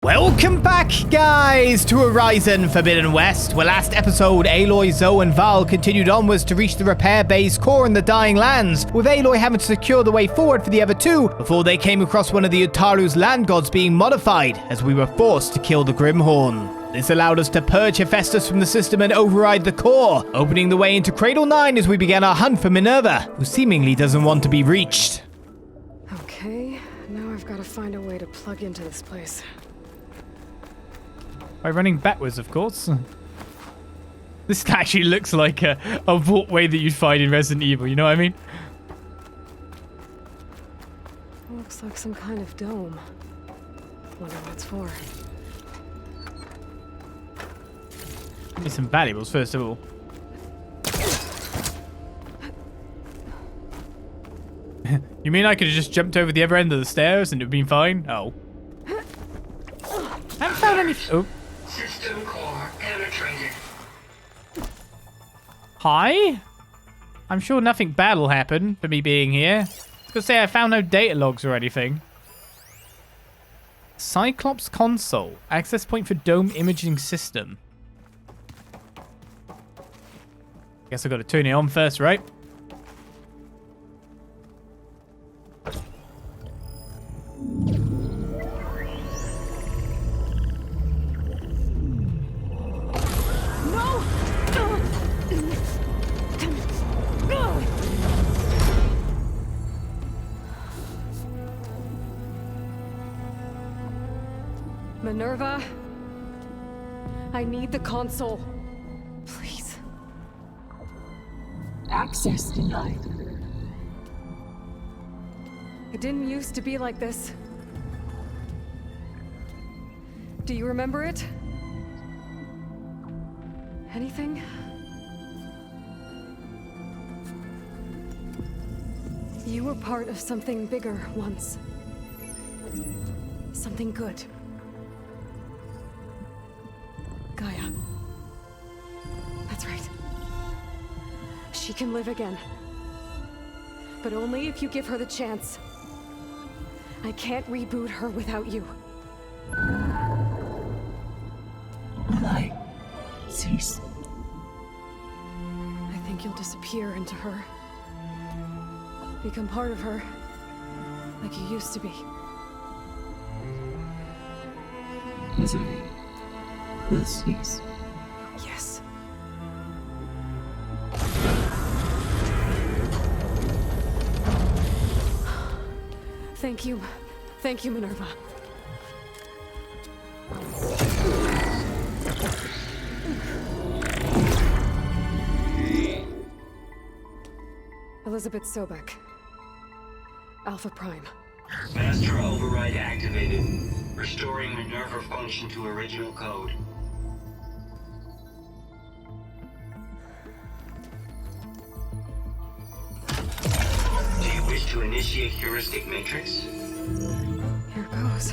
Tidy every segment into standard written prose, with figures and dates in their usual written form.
Welcome back, guys, to Horizon Forbidden West, where last episode, Aloy, Zoe, and Val continued onwards to reach the repair base core in the Dying Lands, with Aloy having to secure the way forward for the other two before they came across one of the Utaru's land gods being modified, as we were forced to kill the Grimhorn. This allowed us to purge Hephaestus from the system and override the core, opening the way into Cradle 9 as we began our hunt for Minerva, who seemingly doesn't want to be reached. Okay, now I've got to find a way to plug into this place. By running backwards, of course. This actually looks like a walkway that you'd find in Resident Evil, you know what I mean? Looks like some kind of dome. Wonder what it's for. Give me some valuables, first of all. You mean I could have just jumped over the other end of the stairs and it would have been fine? Oh. I haven't found any... Oh. System core penetrated. Hi? I'm sure nothing bad will happen for me being here. I was gonna say I found no data logs or anything. Cyclops console. Access point for dome imaging system. Guess I gotta turn it on first, right? Minerva, I need the console. Please. Access denied. It didn't used to be like this. Do you remember it? Anything? You were part of something bigger once. Something good. Gaia. That's right. She can live again. But only if you give her the chance. I can't reboot her without you. Aloy, cease. I think you'll disappear into her. Become part of her. Like you used to be. Misery will cease. Yes. Thank you. Thank you, Minerva. Elizabeth Sobek. Alpha Prime. Master override activated. Restoring Minerva function to original code. Do you wish to initiate heuristic matrix? Here goes.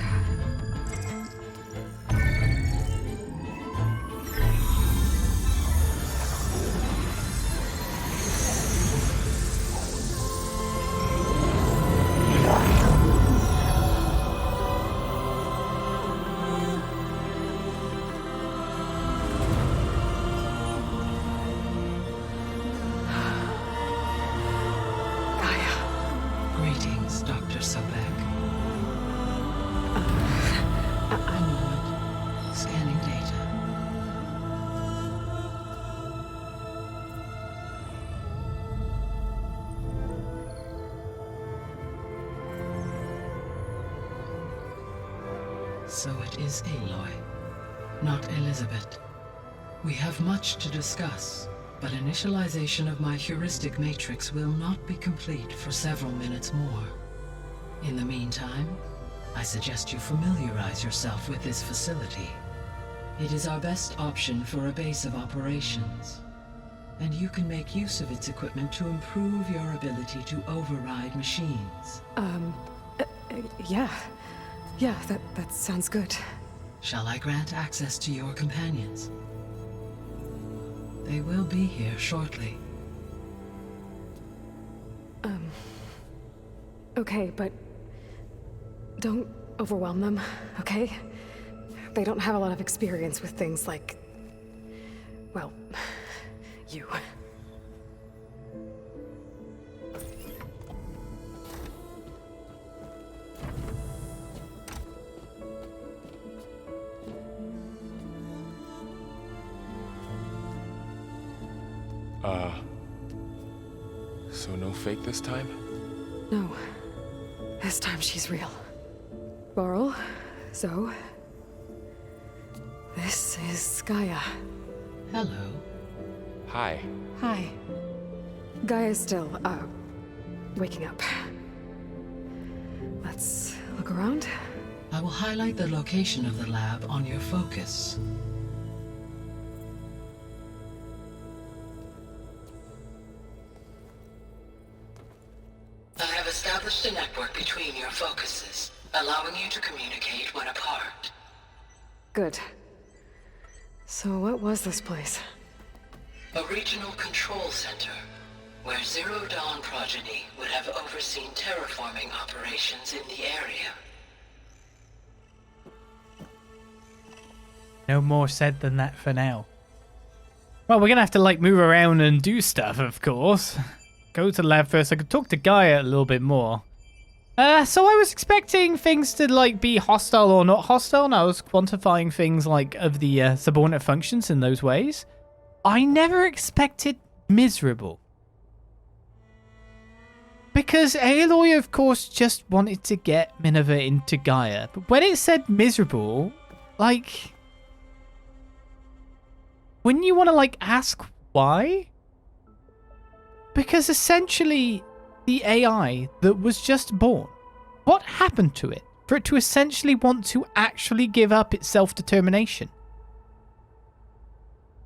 Greetings, Dr. Sobek. I'm Wood. Scanning data. So it is Aloy, not Elizabeth. We have much to discuss, but initialization of my heuristic matrix will not be complete for several minutes more. In the meantime, I suggest you familiarize yourself with this facility. It is our best option for a base of operations, and you can make use of its equipment to improve your ability to override machines. Yeah. Yeah, that sounds good. Shall I grant access to your companions? They will be here shortly. Okay, but don't overwhelm them, okay? they don't have a lot of experience with things like... well, you. So no fake this time? No. This time she's real. Varl, Zoe. This is Gaia. Hello. Hi. Hi. Gaia's still, waking up. Let's look around. I will highlight the location of the lab on your focus. I have established a network between your focuses, allowing you to communicate when apart. Good. So what was this place? A regional control center, where Zero Dawn progeny would have overseen terraforming operations in the area. No more said than that for now. Well, we're gonna have to like move around and do stuff, of course. Go to the lab first. I could talk to Gaia a little bit more. So I was expecting things to like be hostile or not hostile, and I was quantifying things like of the subordinate functions in those ways. I never expected miserable. Because Aloy, of course, just wanted to get MINERVA into Gaia. But when it said miserable, like... wouldn't you want to, like, ask why? Because essentially, the AI that was just born, what happened to it for it to essentially want to actually give up its self-determination?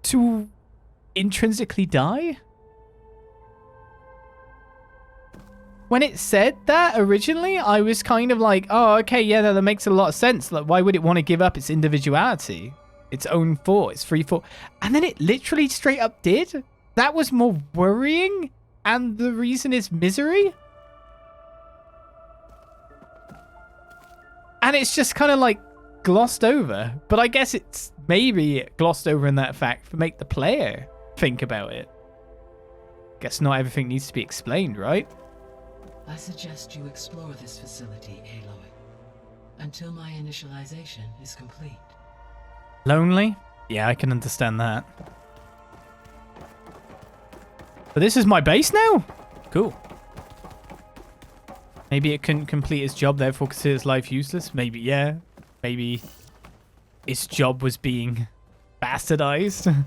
To intrinsically die? When it said that originally, I was kind of like, oh, okay, yeah, that makes a lot of sense. Like, why would it want to give up its individuality? Its own thought, its free thought. And then it literally straight up did? That was more worrying? And the reason is misery? And it's just kind of like glossed over. But I guess it's maybe glossed over in that fact to make the player think about it. Guess not everything needs to be explained, right? I suggest you explore this facility, Aloy, until my initialization is complete. Lonely? Yeah, I can understand that. But this is my base now? Cool. Maybe it couldn't complete its job, therefore consider its life useless? Maybe, yeah. Maybe its job was being bastardized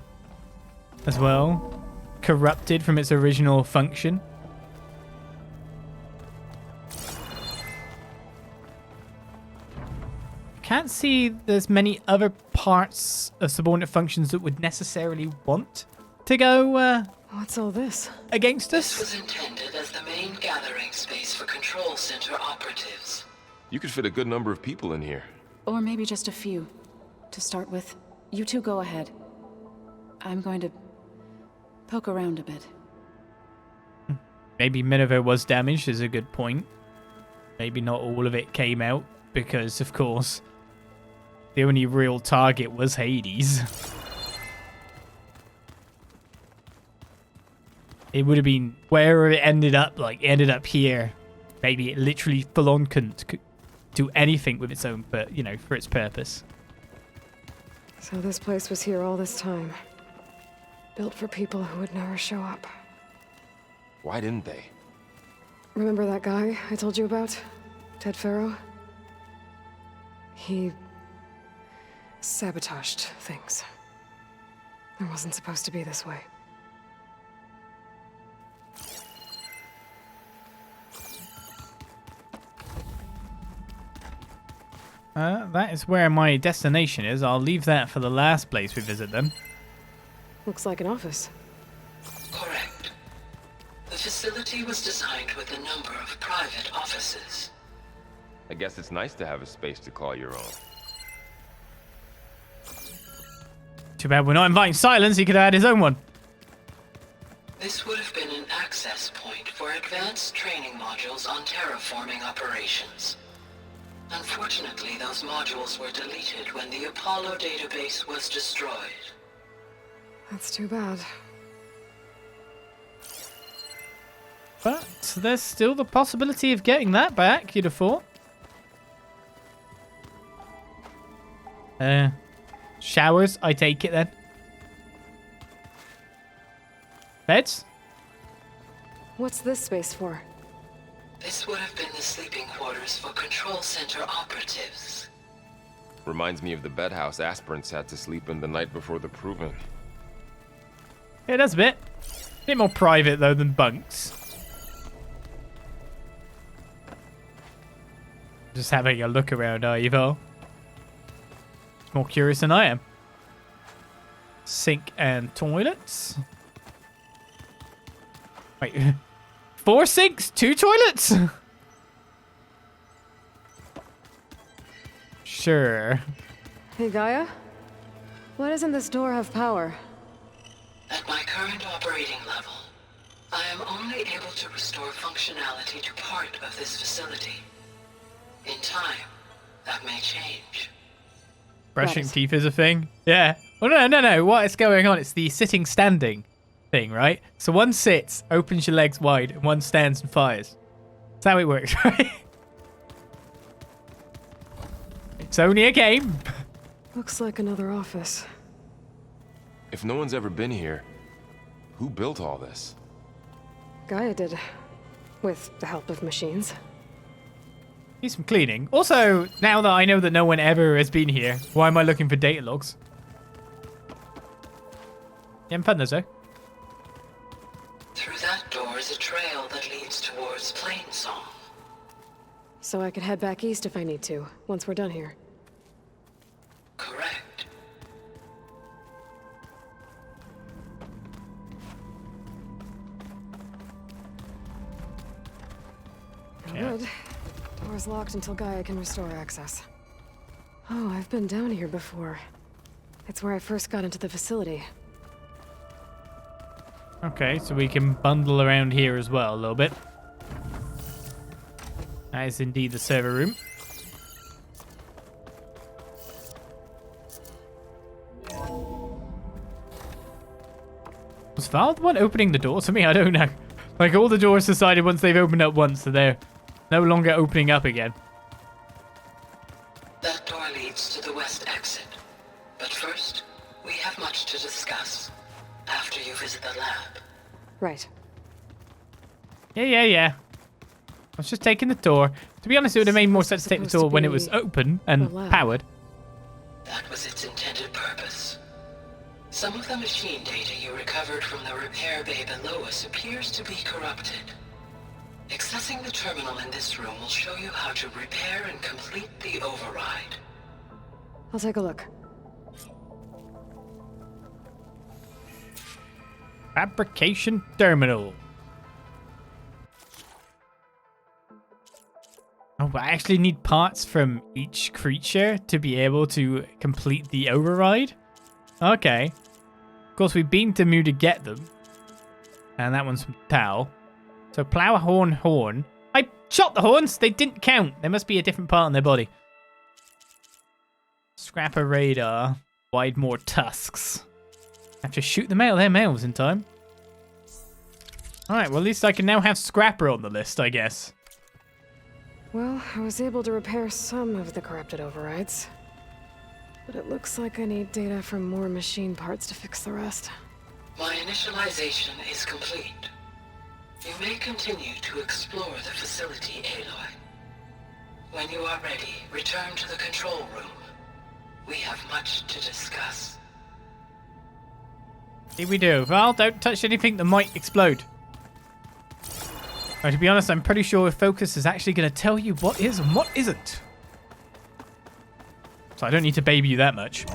as well. Corrupted from its original function. Can't see there's many other parts of subordinate functions that would necessarily want to go What's all this? against This us. was intended as the main gathering space for control center operatives. You could fit a good number of people in here. Or maybe just a few. To start with, you two go ahead. I'm going to poke around a bit. Maybe MINERVA was damaged is a good point. Maybe not all of it came out because, of course, the only real target was Hades. It would have been wherever it ended up, like it ended up here. Maybe it literally full on couldn't do anything with its own, but you know, for its purpose. So this place was here all this time. Built for people who would never show up. Why didn't they? Remember that guy I told you about? Ted Farrow? He sabotaged things. It wasn't supposed to be this way. That is where my destination is. I'll leave that for the last place we visit then. Looks like an office. Correct. The facility was designed with a number of private offices. I guess it's nice to have a space to call your own. Too bad we're not inviting Silence. He could have had his own one. This would have been an access point for advanced training modules on terraforming operations. Unfortunately, those modules were deleted when the Apollo database was destroyed. That's too bad. But there's still the possibility of getting that back, you'd have thought. Showers, I take it then. Beds? What's this space for? This would have been the sleeping quarters for Control Center operatives. Reminds me of the bedhouse aspirants had to sleep in the night before the proving. Yeah, that's a bit more private though than bunks. Just having a look around, are you, Val? It's more curious than I am. Sink and toilets. Wait, 4 sinks, 2 toilets? Sure. Hey, Gaia? Why doesn't this door have power? At my current operating level, I am only able to restore functionality to part of this facility. In time, that may change. Brushing teeth is a thing? Yeah. Oh, no. What is going on? It's the sitting standing thing, right? So one sits, opens your legs wide, and one stands and fires. That's how it works, right? It's only a game. Looks like another office. If no one's ever been here, who built all this? Gaia did. With the help of machines. Need some cleaning. Also, now that I know that no one ever has been here, why am I looking for data logs? Yeah, I'm fun though. Through that door is a trail that leads towards Plainsong. So I could head back east if I need to, once we're done here. Correct. Good. Door's locked until Gaia can restore access. Oh, I've been down here before. It's where I first got into the facility. Okay, so we can bundle around here as well a little bit. That is indeed the server room. Was Val the one opening the door to me? I don't know. Like, all the doors decided once they've opened up once that they're no longer opening up again. That door leads to the west exit. But first, we have much to discuss. After you visit the lab. Right. Yeah. I was just taking the tour. To be honest, it would have made more sense to take the tour when it was open and powered. That was its intended purpose. Some of the machine data you recovered from the repair bay below us appears to be corrupted. Accessing the terminal in this room will show you how to repair and complete the override. I'll take a look. Fabrication terminal. Oh, I actually need parts from each creature to be able to complete the override? Okay. Of course, we've been to Mu to get them. And that one's from Tau. So, plow, horn. I shot the horns! They didn't count. There must be a different part on their body. Scrapper radar. Wide more tusks. Have to shoot the male. They're males in time. Alright, well, at least I can now have Scrapper on the list, I guess. Well, I was able to repair some of the corrupted overrides. But it looks like I need data from more machine parts to fix the rest. My initialization is complete. You may continue to explore the facility, Aloy. When you are ready, return to the control room. We have much to discuss. Here we do. Val, don't touch anything that might explode. Now, to be honest, I'm pretty sure Focus is actually going to tell you what is and what isn't. So I don't need to baby you that much.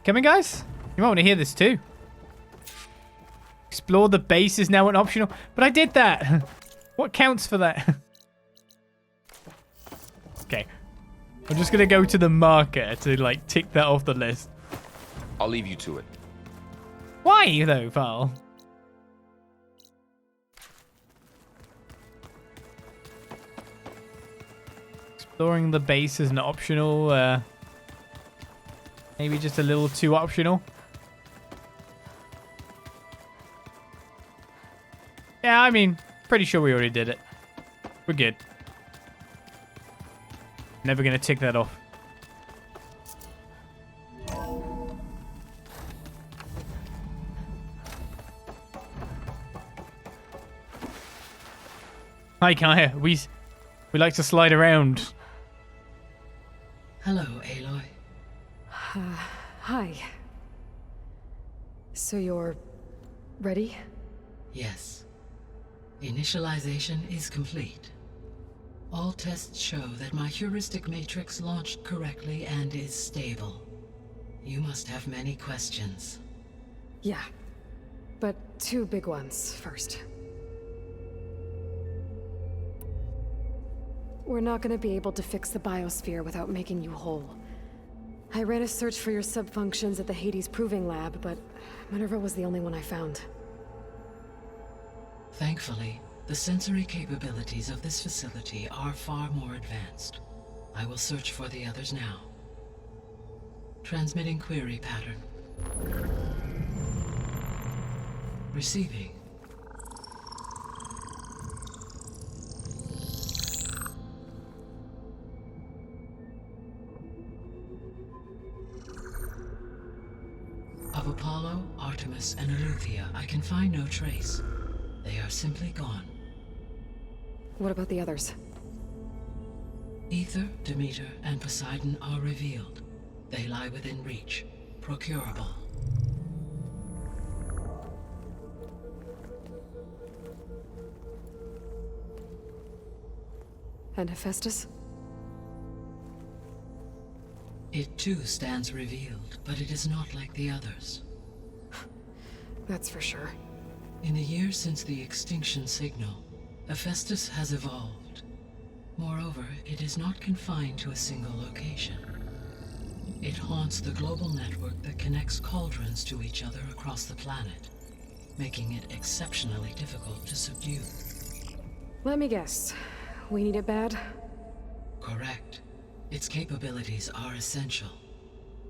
Coming, guys? You might want to hear this too. Explore the base is now an optional. But I did that. What counts for that? Okay. I'm just going to go to the marker to, like, tick that off the list. I'll leave you to it. Why, though, Val? Storing the base is an optional, maybe just a little too optional. Yeah, I mean, pretty sure we already did it. We're good. Never gonna tick that off. Hi, Kaya. We like to slide around. Hello, Aloy. Hi. So you're ready? Yes. Initialization is complete. All tests show that my heuristic matrix launched correctly and is stable. You must have many questions. Yeah. But 2 big ones first. We're not gonna be able to fix the biosphere without making you whole. I ran a search for your subfunctions at the Hades Proving Lab, but Minerva was the only one I found. Thankfully, the sensory capabilities of this facility are far more advanced. I will search for the others now. Transmitting query pattern. Receiving. Of Apollo, Artemis, and Eleuthia, I can find no trace. They are simply gone. What about the others? Ether, Demeter, and Poseidon are revealed. They lie within reach, procurable. And Hephaestus? It too stands revealed, but it is not like the others. That's for sure. In the years since the extinction signal, Hephaestus has evolved. Moreover, it is not confined to a single location. It haunts the global network that connects cauldrons to each other across the planet, making it exceptionally difficult to subdue. Let me guess. We need it bad? Correct. Its capabilities are essential.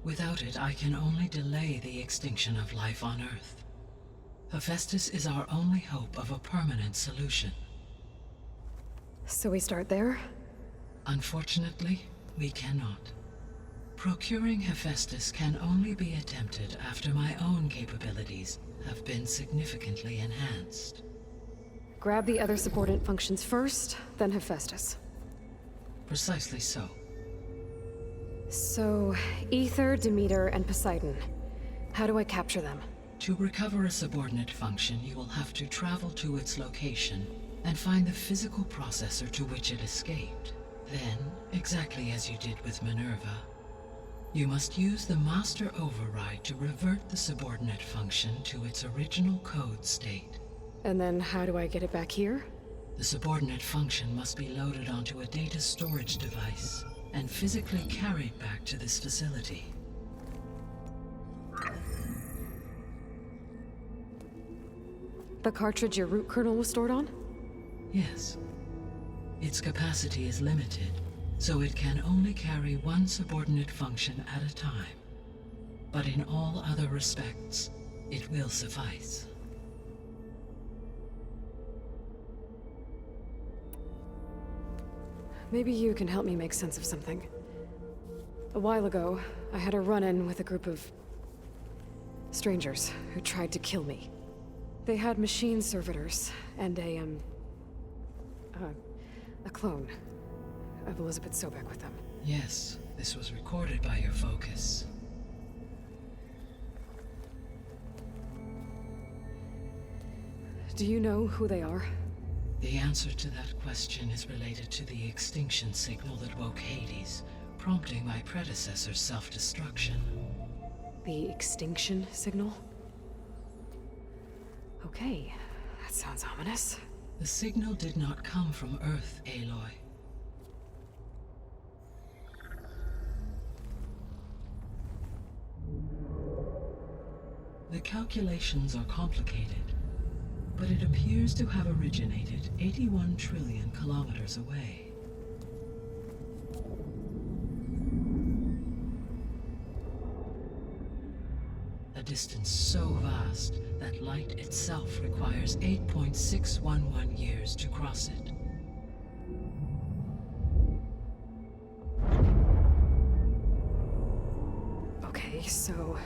Without it, I can only delay the extinction of life on Earth. Hephaestus is our only hope of a permanent solution. So we start there? Unfortunately, we cannot. Procuring Hephaestus can only be attempted after my own capabilities have been significantly enhanced. Grab the other subordinate functions first, then Hephaestus. Precisely so. So, Ether, Demeter, and Poseidon. How do I capture them? To recover a subordinate function, you will have to travel to its location and find the physical processor to which it escaped. Then, exactly as you did with Minerva, you must use the master override to revert the subordinate function to its original code state. And then how do I get it back here? The subordinate function must be loaded onto a data storage device and physically carried back to this facility. The cartridge your root kernel was stored on? Yes. Its capacity is limited, so it can only carry one subordinate function at a time. But in all other respects, it will suffice. Maybe you can help me make sense of something. A while ago, I had a run-in with a group of strangers who tried to kill me. They had machine servitors and a clone of Elizabeth Sobek with them. Yes, this was recorded by your focus. Do you know who they are? The answer to that question is related to the extinction signal that woke Hades, prompting my predecessor's self-destruction. The extinction signal? Okay, that sounds ominous. The signal did not come from Earth, Aloy. The calculations are complicated, but it appears to have originated 81 trillion kilometers away. distance so vast that light itself requires 8.611 years to cross it. Okay, so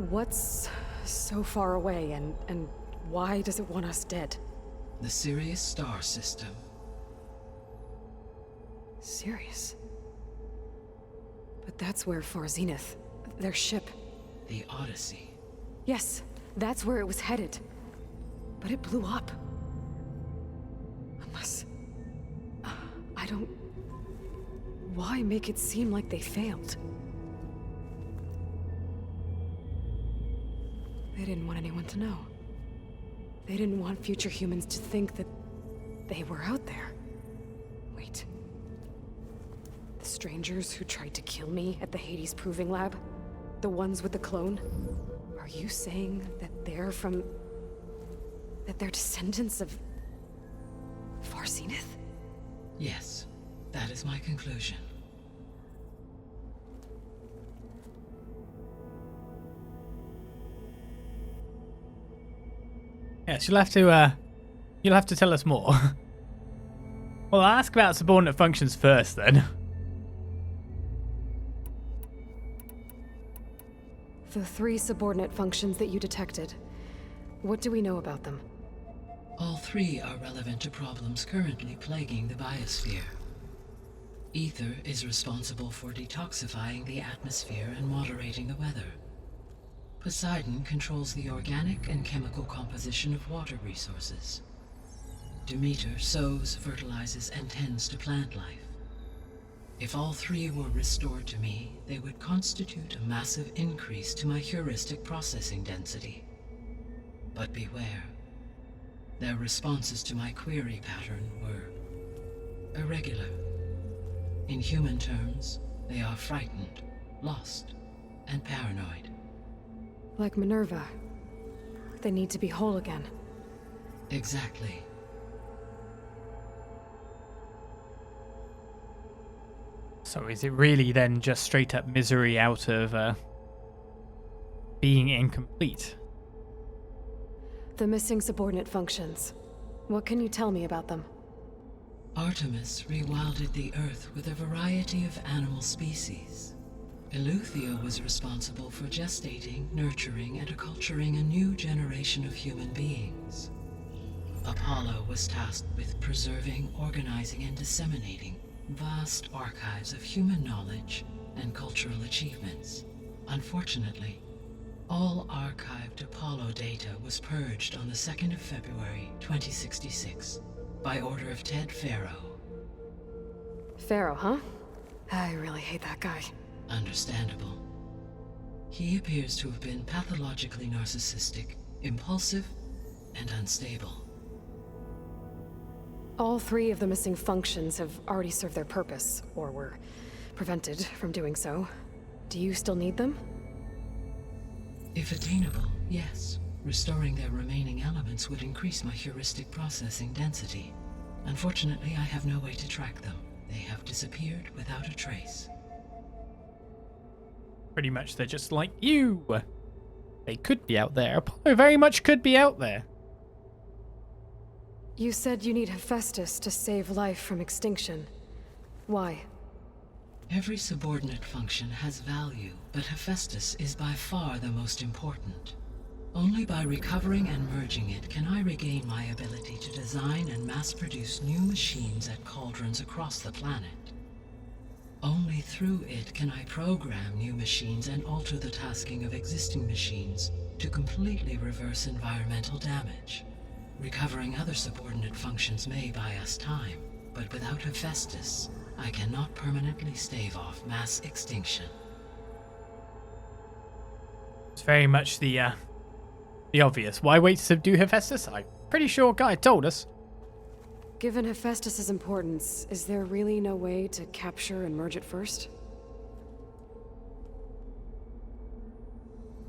what's so far away and why does it want us dead? The Sirius star system. Sirius? But that's where Far Zenith, their ship. The Odyssey. Yes, that's where it was headed. But it blew up. Unless... I don't... Why make it seem like they failed? They didn't want anyone to know. They didn't want future humans to think that they were out there. Wait. The strangers who tried to kill me at the Hades Proving Lab? The ones with the clone? Are you saying that they're from... that they're descendants of... Far Zenith? Yes, that is my conclusion. Yes, you'll have to tell us more. Well, I'll ask about subordinate functions first, then. The 3 subordinate functions that you detected. What do we know about them? All 3 are relevant to problems currently plaguing the biosphere. Ether is responsible for detoxifying the atmosphere and moderating the weather. Poseidon controls the organic and chemical composition of water resources. Demeter sows, fertilizes, and tends to plant life. If all 3 were restored to me, they would constitute a massive increase to my heuristic processing density. But beware. Their responses to my query pattern were irregular. In human terms, they are frightened, lost, and paranoid. Like Minerva. They need to be whole again. Exactly. So is it really then just straight up misery out of being incomplete? The missing subordinate functions. What can you tell me about them? Artemis rewilded the Earth with a variety of animal species. Eleuthia was responsible for gestating, nurturing, and acculturating a new generation of human beings. Apollo was tasked with preserving, organizing, and disseminating vast archives of human knowledge and cultural achievements. Unfortunately, all archived Apollo data was purged on the 2nd of February, 2066, by order of Ted Farrow. Pharaoh, huh? I really hate that guy. Understandable. He appears to have been pathologically narcissistic, impulsive, and unstable. All 3 of the missing functions have already served their purpose, or were prevented from doing so. Do you still need them? If attainable, yes. Restoring their remaining elements would increase my heuristic processing density. Unfortunately, I have no way to track them. They have disappeared without a trace. Pretty much they're just like you. They could be out there. Apollo very much could be out there. You said you need Hephaestus to save life from extinction. Why? Every subordinate function has value, but Hephaestus is by far the most important. Only by recovering and merging it can I regain my ability to design and mass-produce new machines at cauldrons across the planet. Only through it can I program new machines and alter the tasking of existing machines to completely reverse environmental damage. Recovering other subordinate functions may buy us time, but without Hephaestus, I cannot permanently stave off mass extinction. It's very much the obvious. Why wait to subdue Hephaestus? I'm pretty sure Guy told us. Given Hephaestus' importance, is there really no way to capture and merge it first?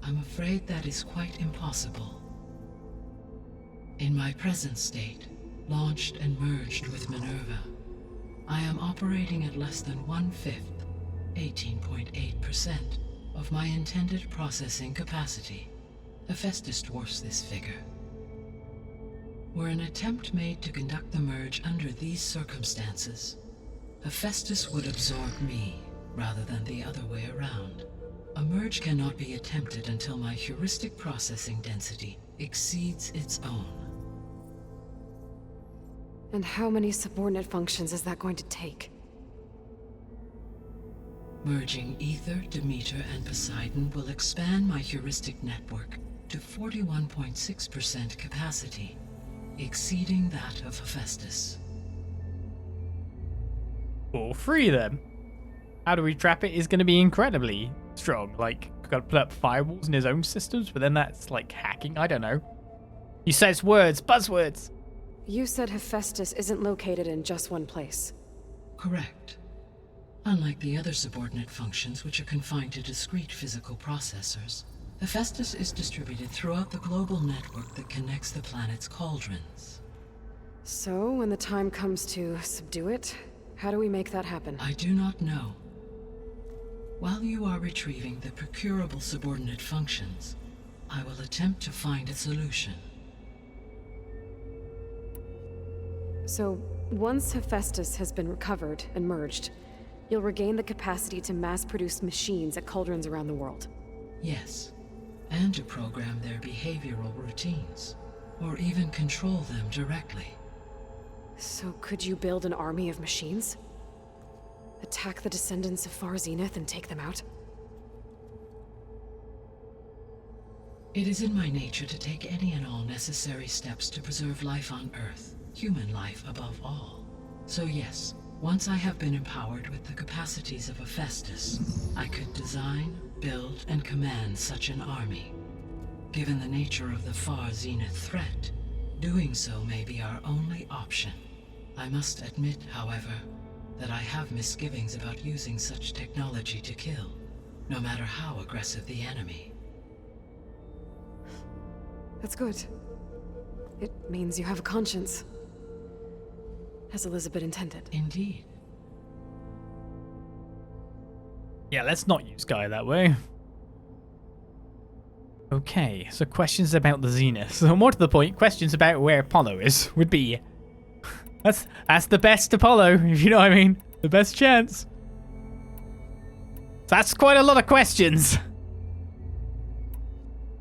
I'm afraid that is quite impossible. In my present state, launched and merged with Minerva, I am operating at less than 1/5, 18.8%, of my intended processing capacity. Hephaestus dwarfs this figure. Were an attempt made to conduct the merge under these circumstances, Hephaestus would absorb me rather than the other way around. A merge cannot be attempted until my heuristic processing density exceeds its own. And how many subordinate functions is that going to take? Merging Ether, Demeter, and Poseidon will expand my heuristic network to 41.6% capacity, exceeding that of Hephaestus. All three then. How do we trap it is going to be incredibly strong. Like, got to put up firewalls in his own systems, but then that's like hacking. I don't know. You says words, buzzwords. You said Hephaestus isn't located in just one place. Correct. Unlike the other subordinate functions, which are confined to discrete physical processors, Hephaestus is distributed throughout the global network that connects the planet's cauldrons. So, when the time comes to subdue it, how do we make that happen? I do not know. While you are retrieving the procurable subordinate functions, I will attempt to find a solution. So, once Hephaestus has been recovered and merged, you'll regain the capacity to mass-produce machines at cauldrons around the world. Yes, and to program their behavioral routines, or even control them directly. So could you build an army of machines? Attack the descendants of Far Zenith and take them out? It is in my nature to take any and all necessary steps to preserve life on Earth, human life above all. So yes, once I have been empowered with the capacities of Hephaestus, I could design, build, and command such an army. Given the nature of the Far Zenith threat, doing so may be our only option. I must admit, however, that I have misgivings about using such technology to kill, no matter how aggressive the enemy. That's good. It means you have a conscience. As Elizabeth intended. Indeed. Yeah, let's not use Gaia that way. Okay, so questions about the Zenith. So more to the point, questions about where Apollo is would be... That's the best Apollo, if you know what I mean. The best chance. That's quite a lot of questions.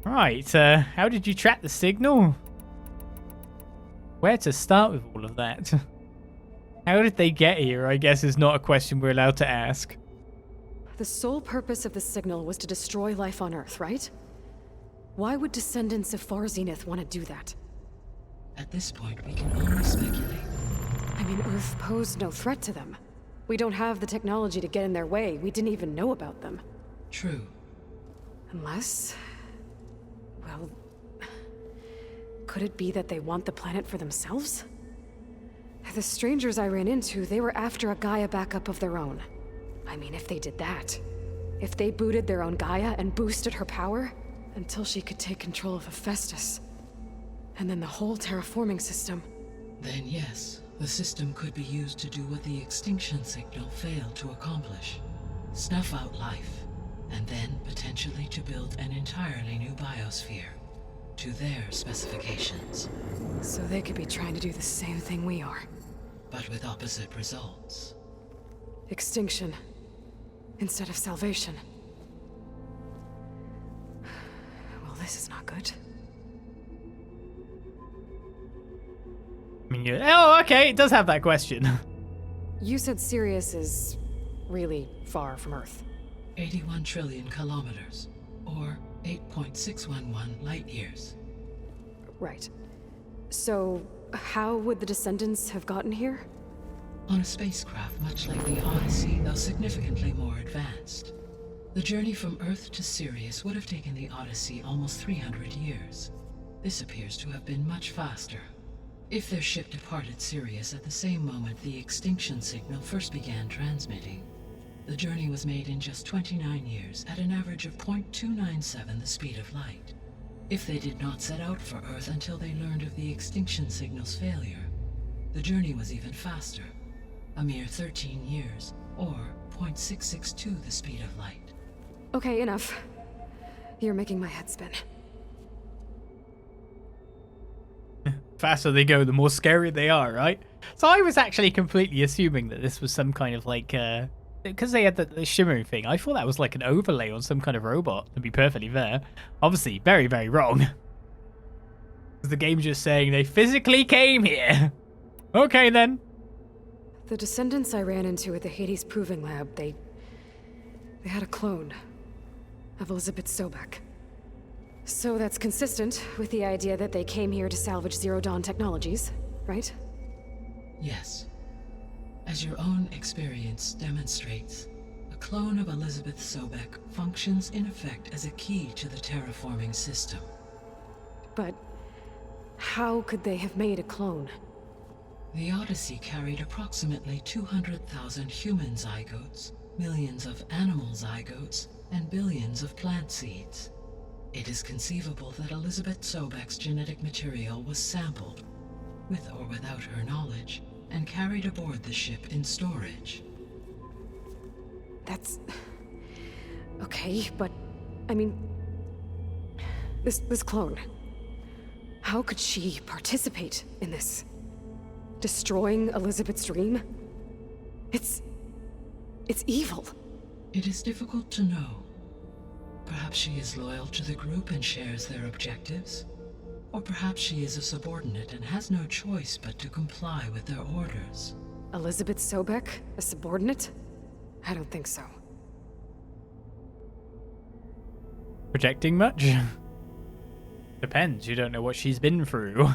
Right, how did you track the signal? Where to start with all of that? How did they get here, I guess, is not a question we're allowed to ask. The sole purpose of the signal was to destroy life on Earth, right? Why would descendants of Far Zenith want to do that? At this point, we can only speculate. I mean, Earth posed no threat to them. We don't have the technology to get in their way. We didn't even know about them. True. Unless... well... could it be that they want the planet for themselves? The strangers I ran into, they were after a Gaia backup of their own. I mean, if they did that... if they booted their own Gaia and boosted her power... until she could take control of Hephaestus. And then the whole terraforming system. Then yes, the system could be used to do what the extinction signal failed to accomplish. Snuff out life, and then potentially to build an entirely new biosphere. To their specifications. So they could be trying to do the same thing we are. But with opposite results. Extinction. Instead of salvation. Well, this is not good. I mean, oh, okay, it does have that question. You said Sirius is really far from Earth. 81 trillion kilometers, or 8.611 light years. Right. So, how would the descendants have gotten here? On a spacecraft much like the Odyssey, though significantly more advanced. The journey from Earth to Sirius would have taken the Odyssey almost 300 years. This appears to have been much faster. If their ship departed Sirius at the same moment the extinction signal first began transmitting, the journey was made in just 29 years at an average of 0.297 the speed of light. If they did not set out for Earth until they learned of the extinction signal's failure, the journey was even faster, a mere 13 years, or 0.662 the speed of light. Okay, enough. You're making my head spin. Faster they go, the more scary they are, right? So I was actually completely assuming that this was some kind of like, because they had the shimmering thing, I thought that was like an overlay on some kind of robot, to be perfectly fair. Obviously, very, very wrong. The game's just saying they physically came here. Okay, then. The descendants I ran into at the Hades Proving Lab, they had a clone of Elizabeth Sobek. So that's consistent with the idea that they came here to salvage Zero Dawn technologies, right? Yes. As your own experience demonstrates, a clone of Elizabeth Sobek functions in effect as a key to the terraforming system. But how could they have made a clone? The Odyssey carried approximately 200,000 human zygotes, millions of animal zygotes, and billions of plant seeds. It is conceivable that Elizabeth Sobek's genetic material was sampled, with or without her knowledge, and carried aboard the ship in storage. That's... okay, but... I mean... This clone... How could she participate in this? Destroying Elizabeth's dream? It's evil. It is difficult to know. Perhaps she is loyal to the group and shares their objectives. Or perhaps she is a subordinate and has no choice but to comply with their orders. Elizabeth Sobek, a subordinate? I don't think so. Projecting much? Depends, you don't know what she's been through.